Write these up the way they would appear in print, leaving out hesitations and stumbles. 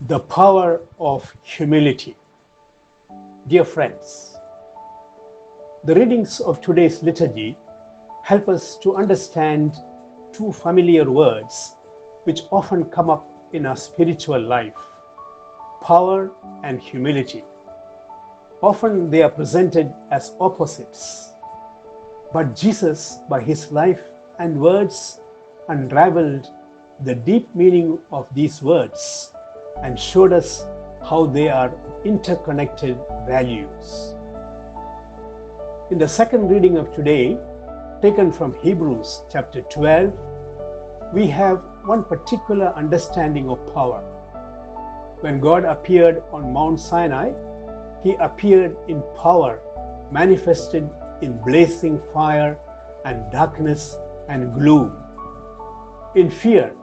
The power of humility. Dear friends, the readings of today's liturgy help us to understand two familiar words which often come up in our spiritual life: power and humility. Often they are presented as opposites, but Jesus, by his life and words, unraveled the deep meaning of these words and showed us how they are interconnected values. In the second reading of today, taken from Hebrews chapter 12, we have one particular understanding of power. When God appeared on Mount Sinai, he appeared in power, manifested in blazing fire and darkness and gloom. In fear,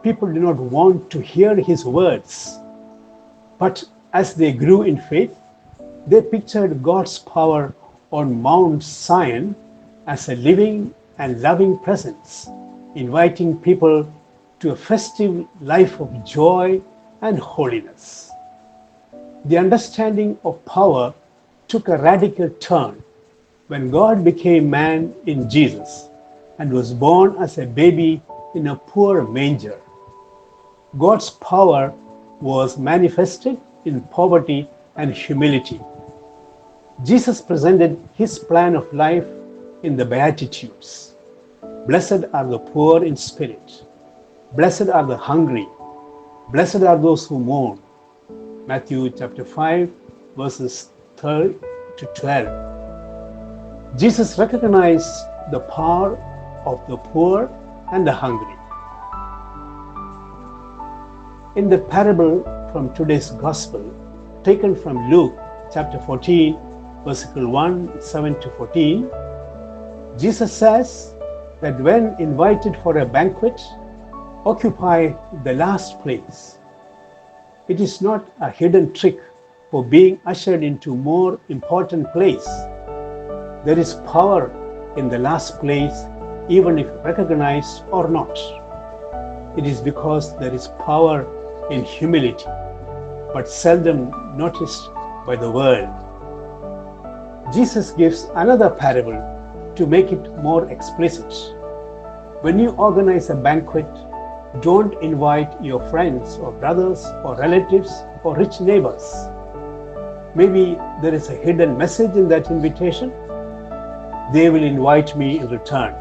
people did not want to hear his words. But as they grew in faith, they pictured God's power on Mount Zion as a living and loving presence, inviting people to a festive life of joy and holiness. The understanding of power took a radical turn when God became man in Jesus and was born as a baby in a poor manger. God's power was manifested in poverty and humility. Jesus presented his plan of life in the Beatitudes. Blessed are the poor in spirit. Blessed are the hungry. Blessed are those who mourn. Matthew chapter 5, verses 3 to 12. Jesus recognized the power of the poor and the hungry. In the parable from today's Gospel, taken from Luke chapter 14, versicle 1, 7 to 14, Jesus says that when invited for a banquet, occupy the last place. It is not a hidden trick for being ushered into more important place. There is power in the last place, even if recognized or not. It is because there is power in humility, but seldom noticed by the world. Jesus gives another parable to make it more explicit. When you organize a banquet, don't invite your friends or brothers or relatives or rich neighbors. Maybe there is a hidden message in that invitation. They will invite me in return.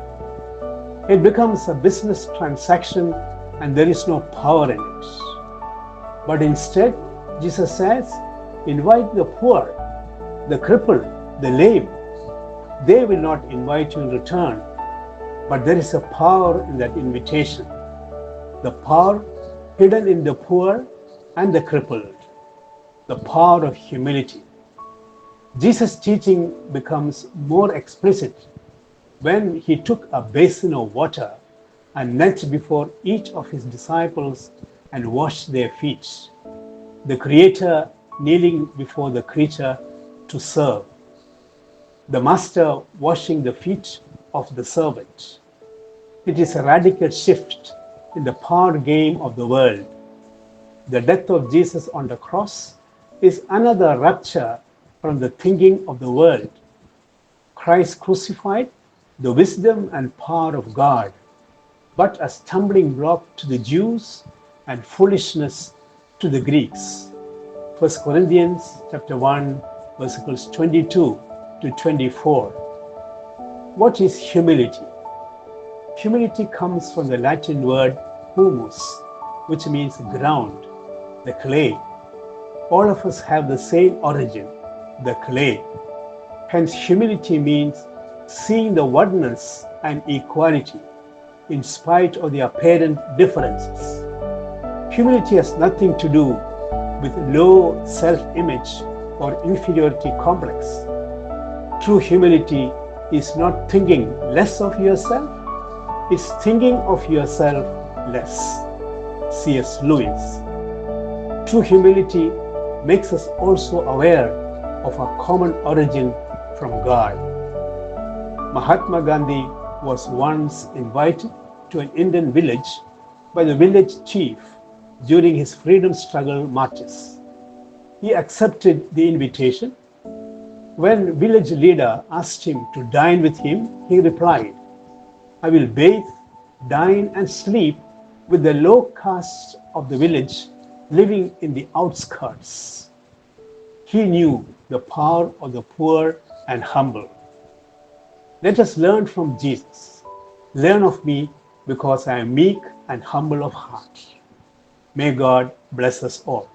It becomes a business transaction and there is no power in it. But instead, Jesus says, invite the poor, the crippled, the lame. They will not invite you in return, but there is a power in that invitation. The power hidden in the poor and the crippled. The power of humility. Jesus' teaching becomes more explicit when he took a basin of water and knelt before each of his disciples and washed their feet. The Creator kneeling before the creature to serve. The Master washing the feet of the servant. It is a radical shift in the power game of the world. The death of Jesus on the cross is another rupture from the thinking of the world. Christ crucified, the wisdom and power of God, but a stumbling block to the Jews and foolishness to the Greeks. 1 Corinthians chapter 1, verses 22 to 24. What is humility? Humility comes from the Latin word humus, which means ground, the clay. All of us have the same origin, the clay. Hence, humility means seeing the oneness and equality in spite of the apparent differences. Humility has nothing to do with low self-image or inferiority complex. True humility is not thinking less of yourself, it's thinking of yourself less. C.S. Lewis. True humility makes us also aware of our common origin from God. Mahatma Gandhi was once invited to an Indian village by the village chief during his freedom struggle marches. He accepted the invitation. When village leader asked him to dine with him, he replied, I will bathe, dine and sleep with the low caste of the village living in the outskirts. He knew the power of the poor and humble. Let us learn from Jesus. Learn of me because I am meek and humble of heart. May God bless us all.